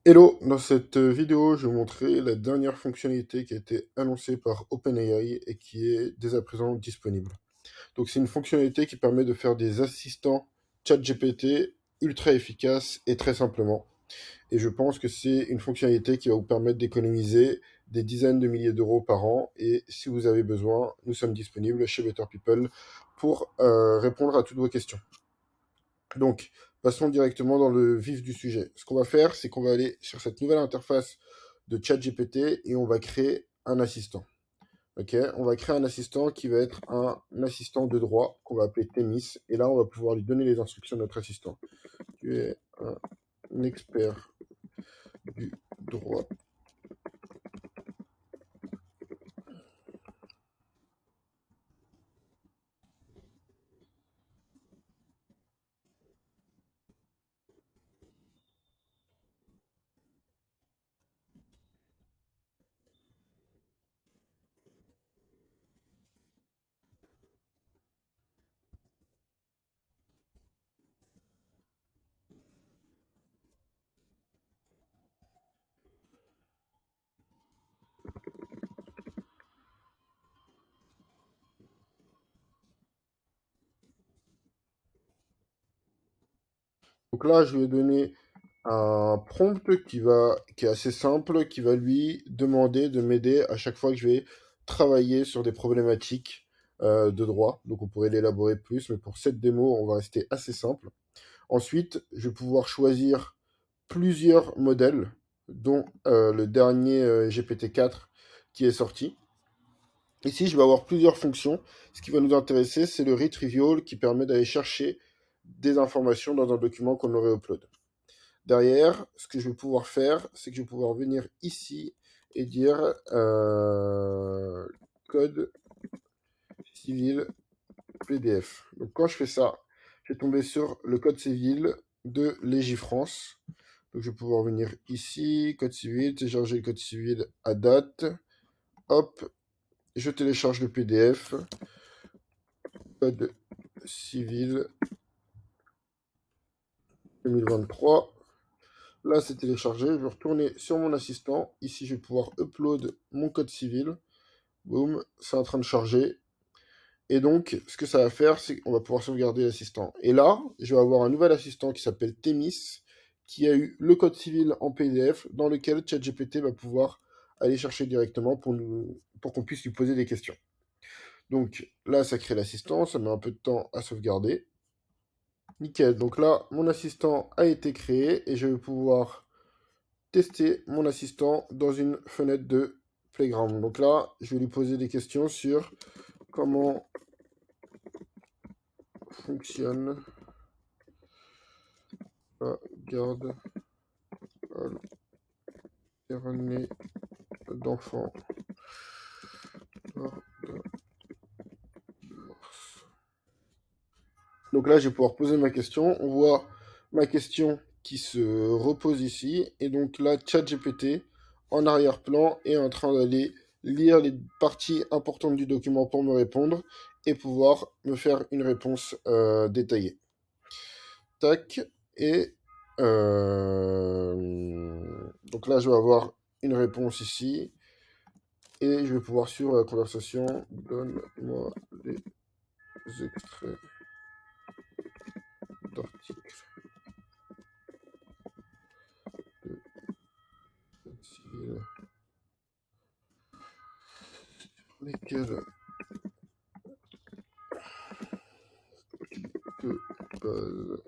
Hello, dans cette vidéo, je vais vous montrer la dernière fonctionnalité qui a été annoncée par OpenAI et qui est dès à présent disponible. Donc c'est une fonctionnalité qui permet de faire des assistants ChatGPT ultra efficaces et très simplement. Et je pense que c'est une fonctionnalité qui va vous permettre d'économiser des dizaines de milliers d'euros par an. Et si vous avez besoin, nous sommes disponibles chez Better People pour répondre à toutes vos questions. Donc, passons directement dans le vif du sujet. Ce qu'on va faire, c'est qu'on va aller sur cette nouvelle interface de ChatGPT et on va créer un assistant. Ok, on va créer un assistant qui va être un assistant de droit qu'on va appeler Thémis. Et là, on va pouvoir lui donner les instructions de notre assistant. Tu es un expert du droit. Donc là, je lui ai donné un prompt qui est assez simple, qui va lui demander de m'aider à chaque fois que je vais travailler sur des problématiques de droit. Donc on pourrait l'élaborer plus, mais pour cette démo, on va rester assez simple. Ensuite, je vais pouvoir choisir plusieurs modèles, dont le dernier GPT-4 qui est sorti. Ici, je vais avoir plusieurs fonctions. Ce qui va nous intéresser, c'est le retrieval qui permet d'aller chercher des informations dans un document qu'on aurait upload. Derrière, ce que je vais pouvoir faire, c'est que je vais pouvoir venir ici et dire code civil PDF. Donc quand je fais ça, je vais tomber sur le code civil de Légifrance. Donc je vais pouvoir venir ici, code civil, télécharger le code civil à date. Hop, je télécharge le PDF, code civil 2023. Là, c'est téléchargé. Je vais retourner sur mon assistant. Ici, je vais pouvoir upload mon code civil. Boum, c'est en train de charger. Et donc, ce que ça va faire, c'est qu'on va pouvoir sauvegarder l'assistant. Et là, je vais avoir un nouvel assistant qui s'appelle Thémis, qui a eu le code civil en PDF, dans lequel ChatGPT va pouvoir aller chercher directement pour qu'on puisse lui poser des questions. Donc là, ça crée l'assistant, ça met un peu de temps à sauvegarder. Nickel, donc là, mon assistant a été créé et je vais pouvoir tester mon assistant dans une fenêtre de Playground. Donc là, je vais lui poser des questions sur comment fonctionne la garde alternée d'enfants lors de divorce. Donc là, je vais pouvoir poser ma question. On voit ma question qui se repose ici. Et donc là, ChatGPT, en arrière-plan, est en train d'aller lire les parties importantes du document pour me répondre et pouvoir me faire une réponse détaillée. Tac. Et donc là, je vais avoir une réponse ici. Et je vais pouvoir suivre la conversation. Donne-moi les extraits d'articles de code civil lesquels de base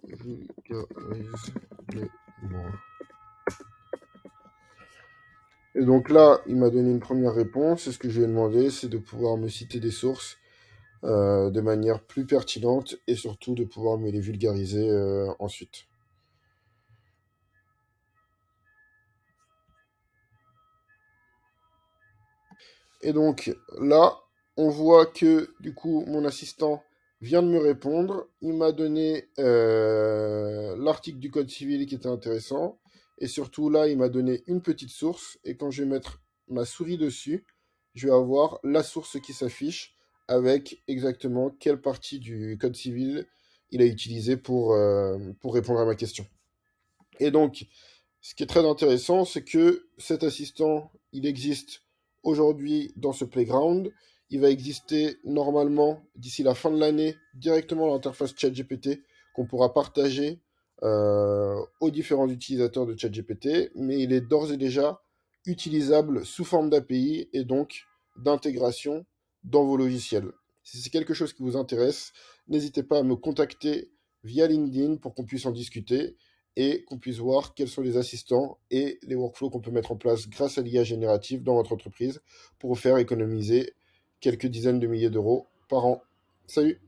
et vulgarise les mots. Et donc là, il m'a donné une première réponse. Et ce que je lui ai demandé, c'est de pouvoir me citer des sources de manière plus pertinente et surtout de pouvoir me les vulgariser ensuite. Et donc là, on voit que du coup, mon assistant vient de me répondre. Il m'a donné l'article du Code civil qui était intéressant. Et surtout là, il m'a donné une petite source. Et quand je vais mettre ma souris dessus, je vais avoir la source qui s'affiche avec exactement quelle partie du Code civil il a utilisé pour répondre à ma question. Et donc, ce qui est très intéressant, c'est que cet assistant, il existe aujourd'hui dans ce playground. Il va exister normalement d'ici la fin de l'année directement dans l'interface ChatGPT qu'on pourra partager aux différents utilisateurs de ChatGPT, mais il est d'ores et déjà utilisable sous forme d'API et donc d'intégration dans vos logiciels. Si c'est quelque chose qui vous intéresse, n'hésitez pas à me contacter via LinkedIn pour qu'on puisse en discuter et qu'on puisse voir quels sont les assistants et les workflows qu'on peut mettre en place grâce à l'IA générative dans votre entreprise pour vous faire économiser quelques dizaines de milliers d'euros par an. Salut!